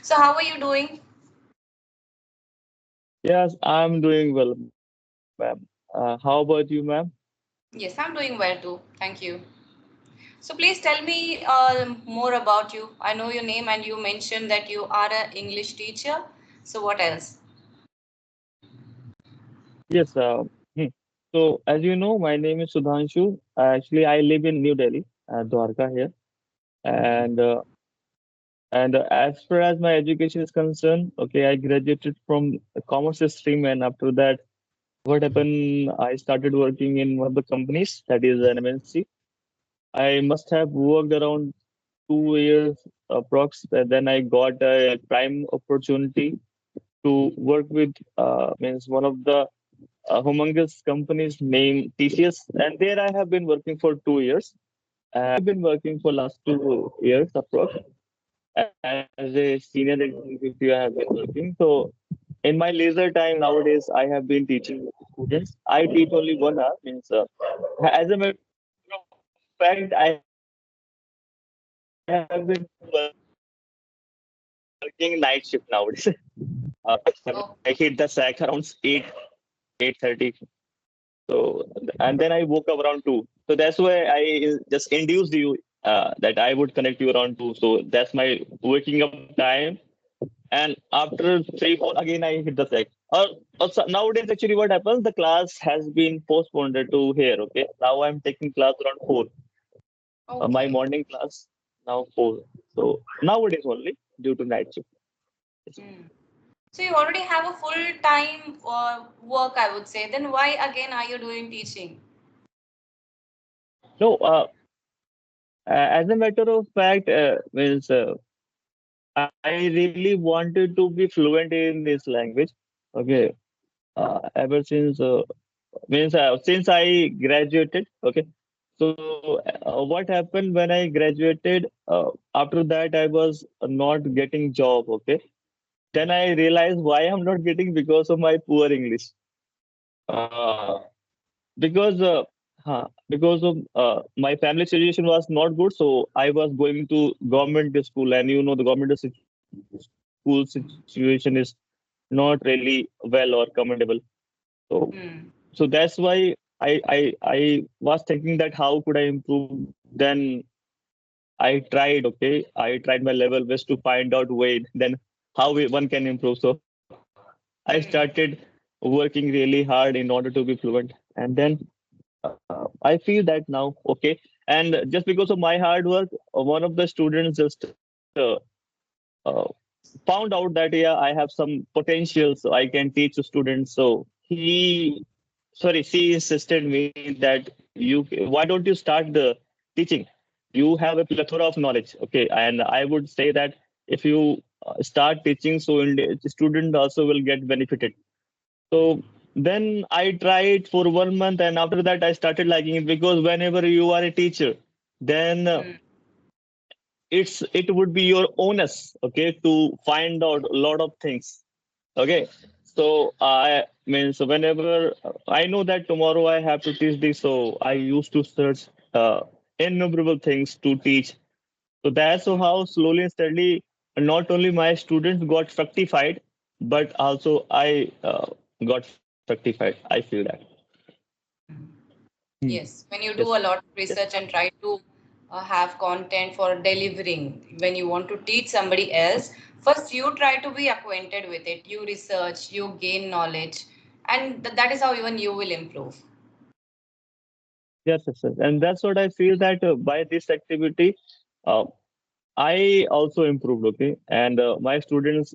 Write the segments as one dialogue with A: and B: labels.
A: So how are you doing?
B: Yes, I'm doing well, ma'am. How about you, ma'am?
A: Yes, I'm doing well too. Thank you. So please tell me more about you. I know your name and you mentioned that you are an English teacher. So what else?
B: Yes. Hmm. So, as you know, my name is Sudhanshu. Actually, I live in New Delhi, Dwarka here, and uh, and as far as my education is concerned, okay, I graduated from a commerce stream, and after that, what happened? I started working in one of the companies that is an MNC. I must have worked around 2 years approx. Then I got a prime opportunity to work with means one of the humongous company's name TCS, and there I have been working for 2 years. I've been working for last 2 years approx as a senior executive. I have been working. So in my leisure time nowadays, I have been teaching students. I teach only 1 hour. Means as a matter of fact, I have been working night shift nowadays. I hit the sack around 8,
A: Oh,
B: 8:30. So, and then I woke up around 2. So that's why I just induced you that I would connect you around 2. So that's my waking up time. And after 3, 4, again I hit the sack. Also, nowadays, actually, what happens? The class has been postponed to here. Okay. Now I'm taking class around 4. My
A: okay.
B: morning class now 4. So nowadays only due to night shift.
A: Hmm. So you already have a full-time work, I would say. Then why again are you doing teaching?
B: No, as a matter of fact, means I really wanted to be fluent in this language. Okay, ever since means since I graduated. Okay, so what happened when I graduated? After that, I was not getting job. Okay, then I realized why I'm not getting because of my poor English. Uh, because because of my family situation was not good, so I was going to government school, and the government school situation is not really well or commendable. So
A: Hmm.
B: so that's why I was thinking that how could I improve. Then I tried, okay, I tried my level best to find out way then one can improve. So I started
A: Hmm.
B: working really hard in order to be fluent, and then I feel that now, okay. And just because of my hard work, one of the students just uh, found out that yeah, I have some potential, so I can teach the students. So she insisted me that why don't you start the teaching? You have a plethora of knowledge, okay. And I would say that if you start teaching, so the student also will get benefited. So then I tried for 1 month, and after that I started liking it because whenever you are a teacher, then
A: Hmm.
B: it would be your onus, okay, to find out a lot of things, okay. So I mean, so whenever I know that tomorrow I have to teach this, so I used to search innumerable things to teach. So that's how slowly and steadily, not only my students got fructified, but also I got fructified. I feel that. Hmm.
A: Yes, when you
B: Yes.
A: do a lot of
B: Yes.
A: research and try to have content for delivering, when you want to teach somebody else, first you try to be acquainted with it. You research, you gain knowledge, and that is how even you will improve.
B: Yes, yes, yes. And that's what I feel that by this activity, uh, I also improved. Okay, and my students,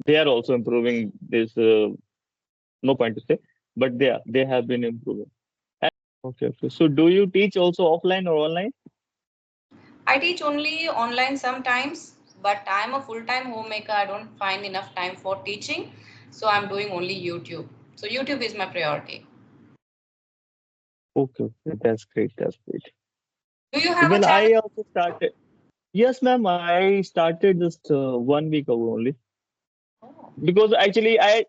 B: they are also improving. This no point to say, but they have been improving. Okay, okay. So do you teach also offline or online?
A: I teach only online sometimes, but I'm a full-time homemaker. I don't find enough time for teaching, so I'm doing only YouTube. So YouTube is my priority.
B: Okay, okay. That's great. That's great.
A: Do you have a
B: Even
A: channel?
B: I also started. Yes, ma'am. I started just 1 week ago only.
A: Oh,
B: Because actually I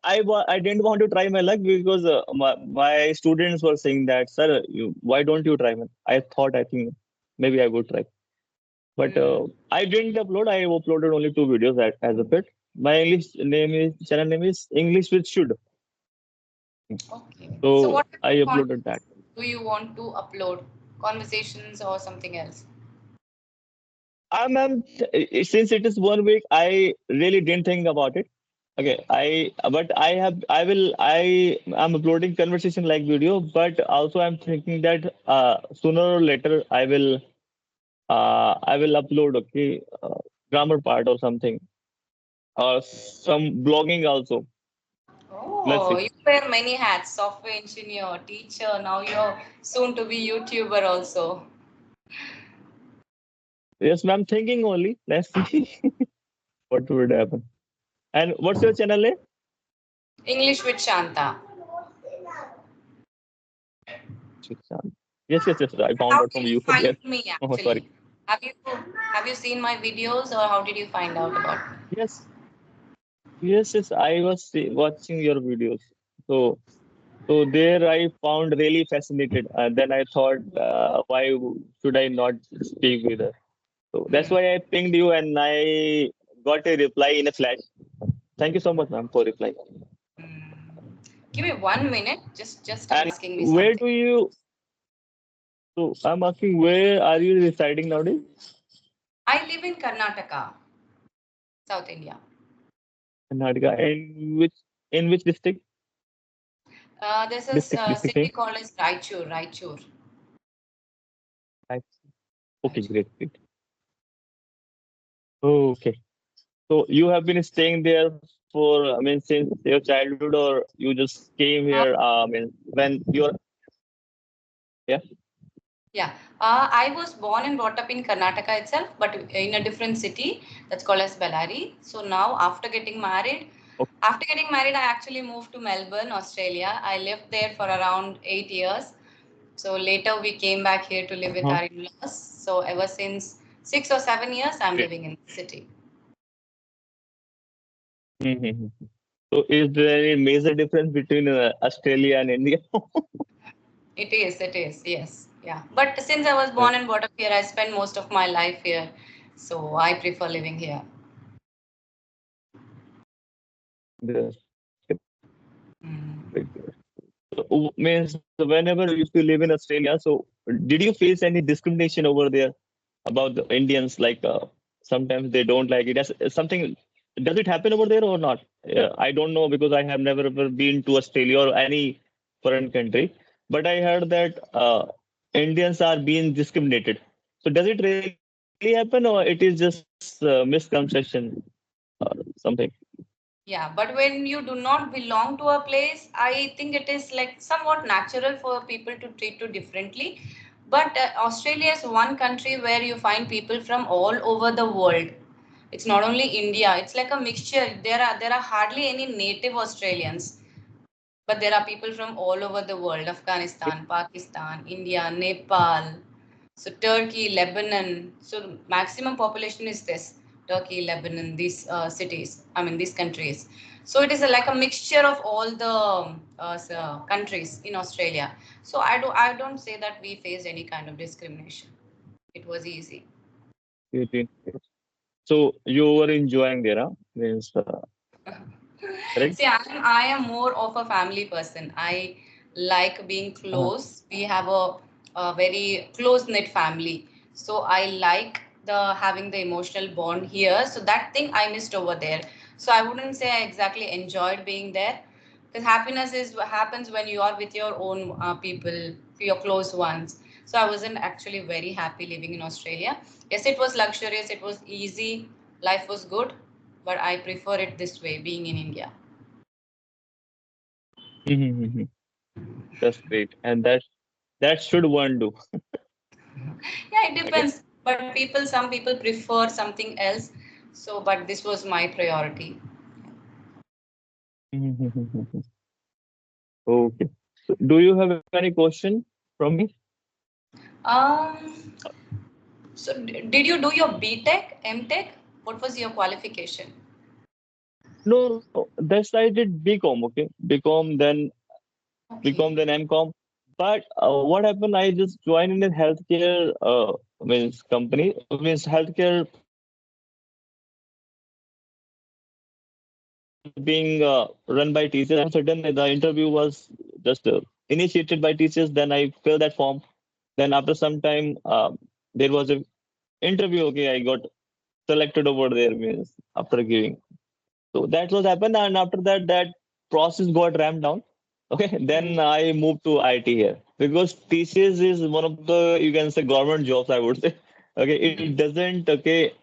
B: didn't want to try my luck because my students were saying that, sir, why don't you try, man? I thought, I think maybe I would try. But
A: Hmm.
B: I didn't upload. I uploaded only two videos as of it. My English name is channel name is English with Should.
A: Okay. So
B: So
A: what type
B: I
A: of
B: uploaded
A: content
B: that.
A: do you want to upload? Conversations or something else?
B: I'm since it is 1 week, I really didn't think about it. Okay, I am uploading conversation like video, but also I'm thinking that sooner or later I will upload grammar part or something or some blogging also. Let's
A: Oh,
B: see.
A: you wear many hats, software engineer, teacher, now you're soon to be YouTuber also.
B: Yes, ma'am. Thinking only. Let's see what would happen. And what's your channel name?
A: English with Shanta.
B: Shikshant. Yes. I found
A: How
B: out from
A: did you
B: you.
A: find
B: Yes.
A: me
B: Oh, sorry.
A: actually? Have you seen my videos or how did you find out about me?
B: Yes. Yes. I was watching your videos. So, so there I found really fascinated. Then I thought, why should I not speak with her? So that's
A: Hmm.
B: why I pinged you and I got a reply in a flash. Thank you so much, ma'am, for replying.
A: Hmm. Give me 1 minute. Just
B: And
A: asking me
B: where
A: something.
B: do you? So I'm asking, where are you residing nowadays?
A: I live in Karnataka, South India.
B: Karnataka. In which district?
A: There's a
B: District
A: city
B: name?
A: called as Raichur. Raichur.
B: Right. Okay,
A: Raichur.
B: great. Okay. So you have been staying there for, I mean, since your childhood, or you just came
A: Uh,
B: here, I mean, when you're, yeah?
A: Yeah, I was born and brought up in Karnataka itself, but in a different city that's called as Bellary. So now, after getting married, I actually moved to Melbourne, Australia. I lived there for around 8 years. So later, we came back here to live with
B: Uh-huh.
A: our in-laws. So ever since 6 or 7 years, I'm
B: Great.
A: living in the city.
B: Mm-hmm. So is there any major difference between Australia and India?
A: It is, yes, yeah. But since I was born and brought up here, I spent most of my life here. So I prefer living here.
B: That's
A: Mm.
B: great. Means whenever you used to live in Australia, so did you face any discrimination over there about the Indians? Like sometimes they don't like it. Something does it happen over there or not? I don't know because I have never ever been to Australia or any foreign country. But I heard that Indians are being discriminated. So does it really happen or it is just misconception or something?
A: Yeah, but when you do not belong to a place, I think it is like somewhat natural for people to treat you differently. But Australia is one country where you find people from all over the world. It's not only India; it's like a mixture. There are hardly any native Australians, but there are people from all over the world: Afghanistan, Pakistan, India, Nepal, so Turkey, Lebanon. So maximum population is this: Turkey, Lebanon, these cities, I mean these countries. So it is like a mixture of all the countries in Australia. So I don't say that we faced any kind of discrimination. It was easy.
B: 18. So you were enjoying there, huh? Means, correct?
A: See, I am more of a family person. I like being
B: Uh-huh.
A: close. We have a very close knit family, so I like the having the emotional bond here. So that thing I missed over there. So I wouldn't say I exactly enjoyed being there, because happiness is what happens when you are with your own people, your close ones. So I wasn't actually very happy living in Australia. Yes, it was luxurious. It was easy. Life was good, but I prefer it this way, being in India.
B: Mm-hmm. That's great. And that should one do.
A: Yeah, it
B: Okay.
A: depends. But some people prefer something else. So, but this was my priority.
B: Mhm. Okay. So do you have any question from me?
A: Um, so did you do your BTech, MTech? What was your qualification?
B: No. That's I did BCom. Okay. BCom,
A: Okay.
B: then MCom. But what happened? I just joined in healthcare. means company means healthcare process was being run by teachers. And sudden the interview was just initiated by teachers. Then I filled that form. Then after some time, there was a interview. Okay, I got selected over there. Means after giving. So that was happened, and after that, that process got ramped down. Okay, then I moved to IT here because TCS is one of the, you can say, government jobs, I would say. Okay, it doesn't, okay,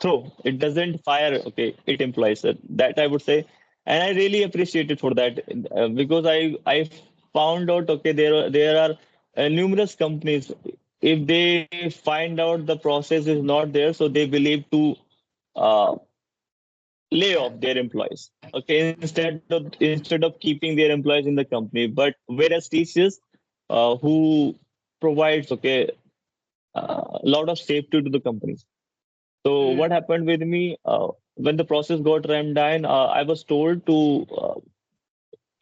B: throw, it doesn't fire, okay, it employs it. That I would say, and I really appreciate it for that because I found out, okay, there are numerous companies. If they find out the process is not there, so they believe to uh, lay off their employees. Okay, instead of keeping their employees in the company, but whereas TCS, who provides, okay, a lot of safety to the companies. So what happened with me when the process got ramped down? I was told to.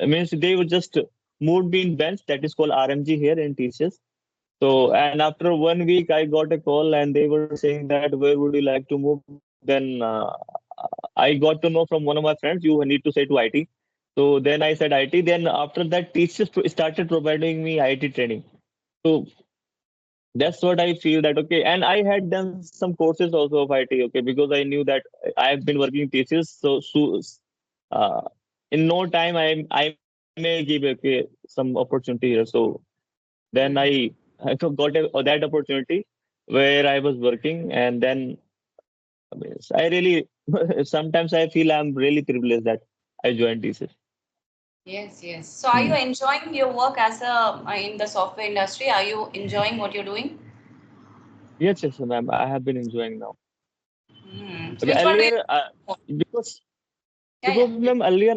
B: Means they would just moved me in bench, that is called RMG here in TCS. So, and after 1 week, I got a call and they were saying that where would you like to move? Then I got to know from one of my friends, you need to say to IT. So then I said IT. Then after that, teachers started providing me IT training. So that's what I feel that okay. And I had done some courses also of IT, okay, because I knew that I have been working thesis. Uh, in no time, I may give okay some opportunity here. So then I got that opportunity where I was working, and then I really sometimes I feel I'm really privileged that I joined thesis.
A: Yes, yes. So are you
B: Hmm.
A: enjoying your work as a in the software industry? Are you enjoying what you're doing?
B: Yes, yes, ma'am. I have been enjoying now.
A: So
B: Okay,
A: which one do you
B: earlier,
A: for?
B: because
A: Yeah, yeah.
B: ma'am, earlier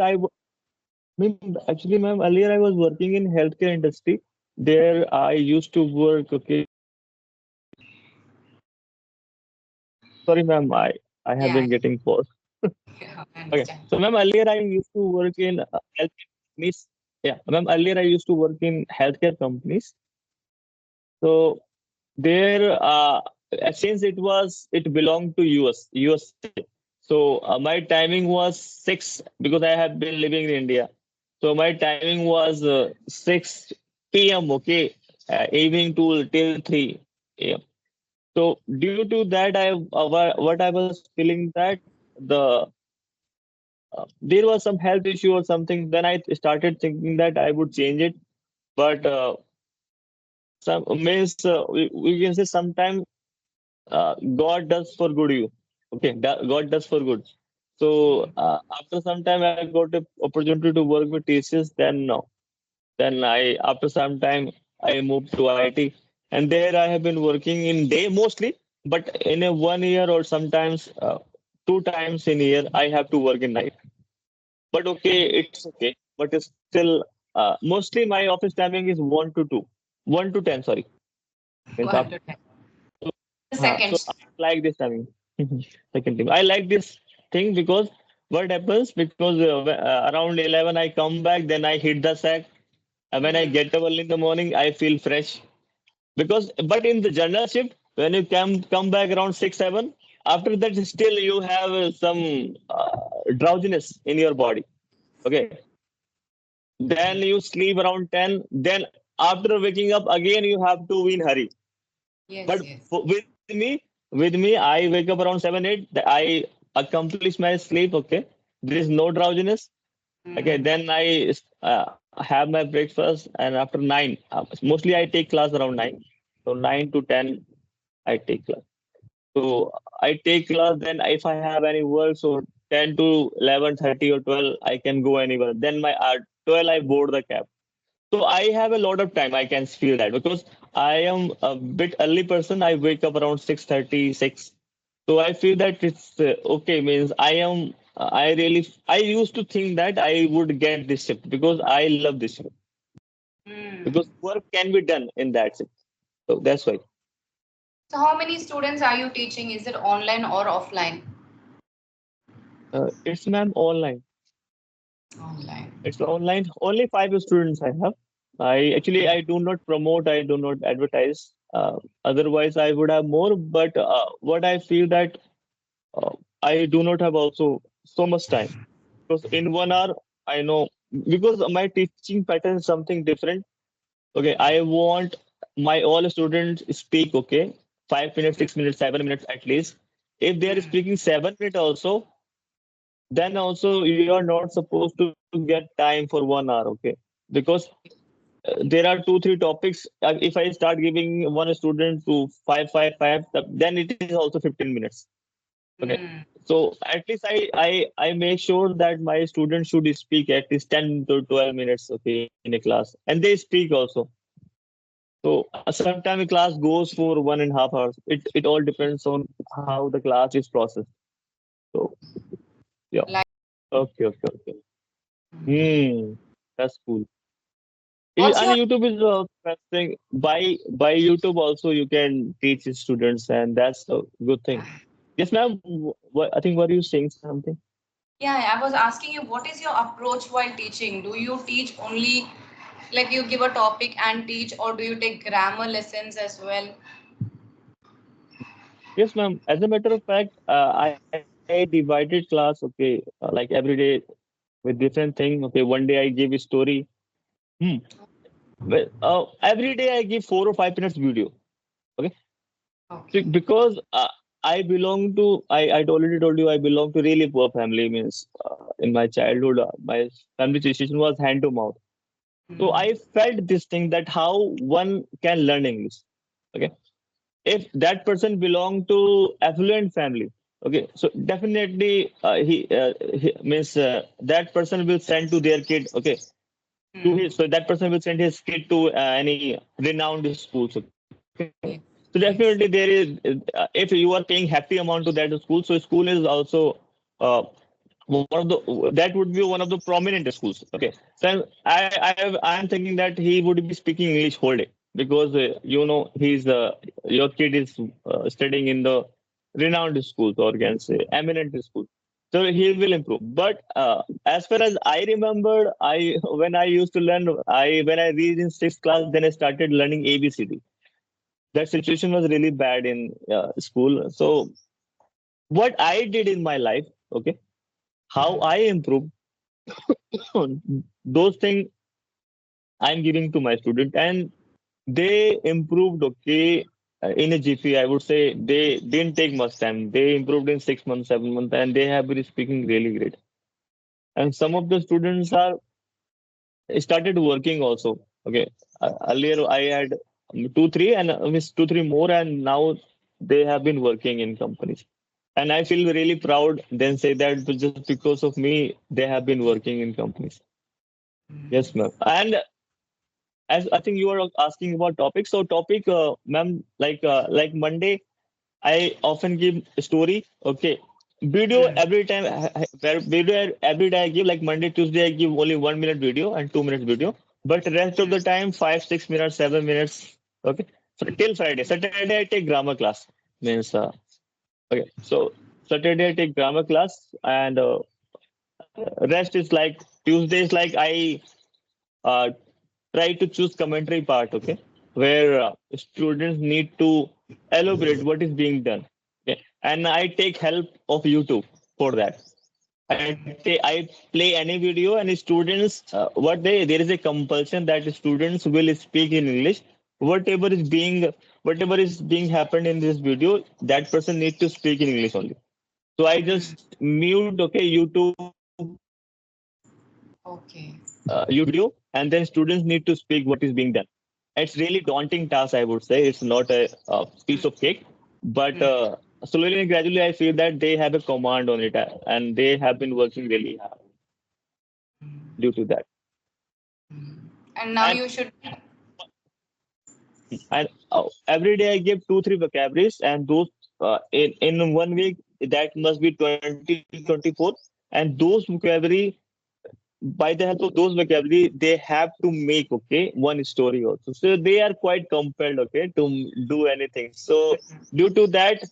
B: actually, ma'am, earlier I was working in healthcare industry. There, I used to work. Okay, sorry, ma'am, I have
A: Yeah,
B: been getting paused.
A: yeah, I
B: Okay,
A: understand.
B: so ma'am, earlier I used to work in healthcare companies. Yeah, ma'am, earlier I used to work in healthcare companies. So there, since it belonged to USA. So my timing was 6 because I have been living in India. So my timing was 6 p.m. Okay, evening to till 3 a.m. So due to that, what I was feeling that there was some health issue or something. Then I started thinking that I would change it, but some means we can say sometimes God does for good you. Okay, God does for good. So after some time, I got an opportunity to work with TCS. Then no, then I after some time I moved to IT, and there I have been working in day mostly, but in a 1 year or sometimes 2 times in a year I have to work in night. But okay, it's okay. But it's still mostly my office timing is 1 to 2, 1 to 10. Sorry, means
A: One
B: after.
A: to ten. The
B: So
A: second.
B: I like this timing. Second thing, I like this thing because what happens because around 11 I come back, then I hit the sack. And when I get up early in the morning, I feel fresh. Because but in the general shift, when you come back around 6 7, after that still you have some drowsiness in your body. Okay, then you sleep around 10. Then after waking up again, you have to be in hurry.
A: Yes,
B: But
A: yes.
B: with me, I wake up around 7 8. I accomplish my sleep. Okay, there is no drowsiness. Okay, then I have my breakfast, and after 9, mostly I take class around 9. So 9 to 10, I take class. So I take class. Then if I have any work, so 10 to 11:30 or 12, I can go anywhere. Then my 12, I board the cab. So I have a lot of time. I can feel that because I am a bit early person. I wake up around 6:36. So I feel that it's okay. Means I used to think that I would get this shift because I love this shift because work can be done in that shift. So that's why.
A: So how many students are you teaching? Is it online or offline?
B: It's ma'am online.
A: Online.
B: It's online. Only 5 students I have. I do not promote, I do not advertise. Otherwise, I would have more. But what I feel that uh, I do not have also so much time because in 1 hour I know because my teaching pattern is something different. Okay, I want my all students speak. Okay, 5 minutes, 6 minutes, 7 minutes at least. If they are speaking 7 minutes also, then also you are not supposed to get time for 1 hour. Okay, because there are 2 3 topics. If I start giving one student to 5 5 5, then it is also 15 minutes. Okay,
A: Mm.
B: so at least I make sure that my students should speak at least 10 to 12 minutes. Okay, in a class, and they speak also. So sometimes a class goes for 1.5 hours. It all depends on how the class is processed. So yeah.
A: Like,
B: Okay. Hmm, that's cool.
A: what's
B: And
A: your
B: YouTube is a best thing. By YouTube also you can teach students, and that's a good thing. Yes, ma'am. I think were you saying something?
A: Yeah, I was asking you, what is your approach while teaching? Do you teach only like you give a topic and teach, or do you take grammar lessons as well?
B: Yes, ma'am. As a matter of fact, I divided class. Okay, like every day with different thing. Okay, one day I give a story. Hmm. Well, every day I give 4 or 5 minutes video. Okay, so
A: Okay.
B: because I belong to I already told you I belong to really poor family. Means in my childhood, my family situation was hand to mouth. So
A: Mm.
B: I felt this thing that how one can learn English. Okay, if that person belong to affluent family, okay, so definitely he means that person will send to their kid. Okay, to
A: Mm.
B: his so that person will send his kid to any renowned schools. Okay, so
A: Yes.
B: definitely there
A: Yes.
B: is if you are paying hefty amount to that school, so school is also uh, one of the that would be one of the prominent schools. Okay, so I'm thinking that he would be speaking English whole day because he's your kid is studying in the renowned schools or can say eminent schools, so he will improve. But as far as I remembered, I when I used to learn, I when I reached in sixth class, then I started learning ABCD. That situation was really bad in school. So what I did in my life, okay, how I improved, those things I'm giving to my student, and they improved. Okay, in a jiffy, I would say they didn't take much time. They improved in 6 months, 7 months, and they have been speaking really great. And some of the students are started working also. Okay, earlier I had two, three, and miss two, three more, and now they have been working in companies. And I feel really proud. Then say that just because of me, they have been working in companies. Yes, ma'am. And as I think you are asking about topics, so topic, ma'am, like Monday, I often give a story. Okay, video
A: Mm.
B: every time. Video every day I give like Monday, Tuesday I give only 1 minute video and 2 minutes video. But rest of the time 5 6 minutes, 7 minutes. Okay, so till Friday. Saturday I take grammar class. Means okay. So Saturday I take grammar class and rest is like Tuesday is like I uh, try to choose commentary part, okay, where students need to elaborate what is being done. Okay, and I take help of YouTube for that. I play any video and students what they there is a compulsion that students will speak in English. Whatever is being whatever is being happened in this video, that person needs to speak in English only. So I
A: Mm.
B: just mute okay YouTube
A: Okay.
B: YouTube video, and then students need to speak what is being done. It's really daunting task, I would say. It's not a piece of cake, but
A: Mm.
B: slowly and gradually, I feel that they have a command on it, and they have been working really hard due to that.
A: And now
B: And
A: you should.
B: every day I give 2 3 vocabularies, and those in 1 week that must be 20 24, and those vocabulary by the help of those vocabulary they have to make okay one story also, so they are quite compelled okay to do anything. So due to that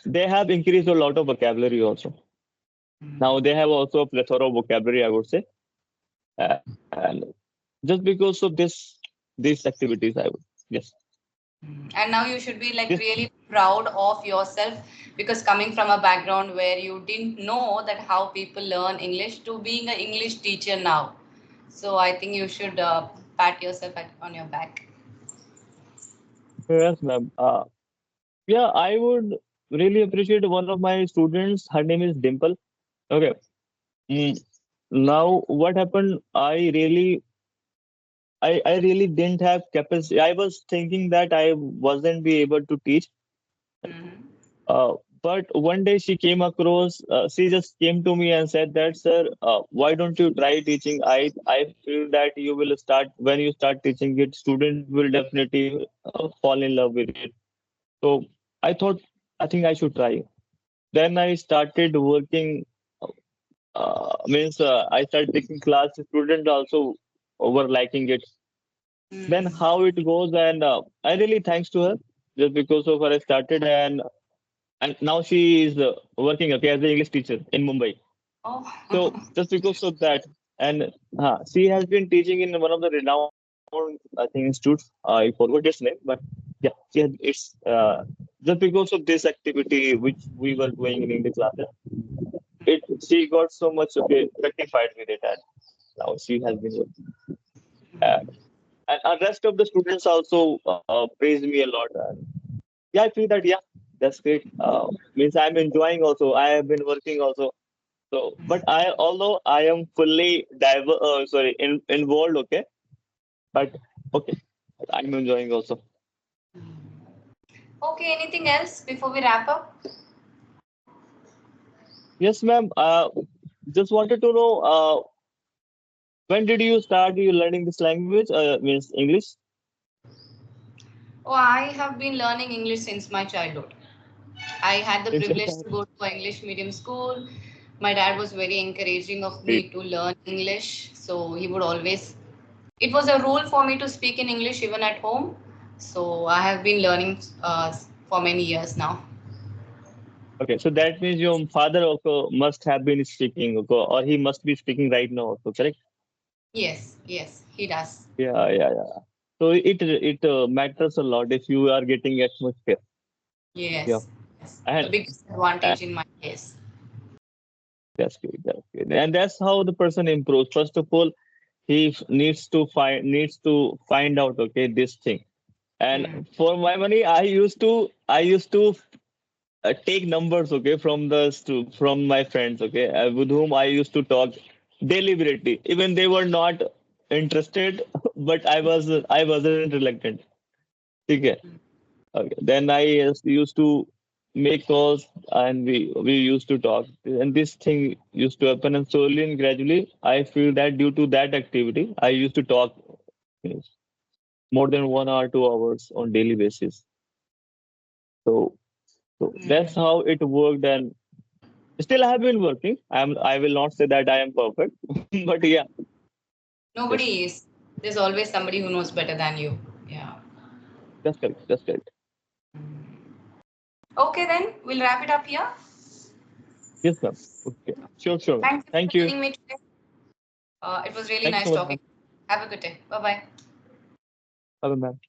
B: they have increased a lot of vocabulary also. Now they have also a plethora of vocabulary, I would say. And just because of these activities, I would. Yes.
A: And now you should be like
B: Yes.
A: really proud of yourself, because coming from a background where you didn't know that how people learn English to being an English teacher now. So I think you should pat yourself on your back.
B: Yes, ma'am. Yeah, I would really appreciate one of my students. Her name is Dimple. Okay. Mm, Now, what happened? I really didn't have capacity. I was thinking that I wasn't be able to teach.
A: Hmm.
B: But one day she came across. She just came to me and said that, sir, why don't you try teaching? I feel that you will start when you start teaching it. Student will definitely fall in love with it. So I thought I think I should try. Then I started working. Means I started taking class. Students also were liking it. Then
A: Hmm.
B: how it goes, and I really thanks to her just because of her I started, and now she is working okay as an English teacher in Mumbai.
A: Oh.
B: So just because of that, and she has been teaching in one of the renowned I think institutes. I forgot its name, but yeah, it's just because of this activity which we were doing in English classes. It she got so much okay rectified with it, and now she has been working. And, and rest of the students also praised me a lot. And yeah, I feel that yeah, that's great. Means I'm enjoying also. I have been working also. So, but although I am fully involved, okay, but okay, I'm enjoying also.
A: Okay, anything else before we wrap up?
B: Yes, ma'am. Just wanted to know, when did you start you learning this language? Means English.
A: Oh, I have been learning English since my childhood. I had the
B: Since your
A: privilege
B: time.
A: to go to an English medium school. My dad was very encouraging of
B: Great.
A: me to learn English. So he would always, it was a rule for me to speak in English even at home. So I have been learning for many years now.
B: Okay, so that means your father also must have been speaking, okay, or he must be speaking right now also, correct?
A: Yes, yes, he does.
B: Yeah, yeah, yeah. So it matters a lot if you are getting atmosphere. Yeah,
A: Yes, yes. The
B: and,
A: biggest
B: and
A: advantage in my case.
B: that's good. That's good. And that's how the person improves. First of all, he needs to find out okay this thing. And
A: Hmm.
B: for my money, I used to take numbers okay from my friends okay with whom I used to talk deliberately. Even they were not interested, but I wasn't reluctant. Okay. Okay. Then I used to make calls and we used to talk. And this thing used to happen. And slowly and gradually, I feel that due to that activity, I used to talk yes, more than 1 hour, 2 hours on daily basis. So, so that's
A: Hmm.
B: how it worked. And still, I have been working. I will not say that I am perfect, but yeah, yes,
A: Nobody is. There's always somebody who knows better than you. Yeah.
B: that's correct. That's correct.
A: Okay, then we'll wrap it up here.
B: Yes, ma'am. Okay. Sure, sure, ma'am.
A: Thank you for
B: Thank you.
A: joining me today. It was really
B: Thank you
A: nice
B: so much,
A: talking.
B: ma'am.
A: Have a good day. Bye bye.
B: Bye, ma'am.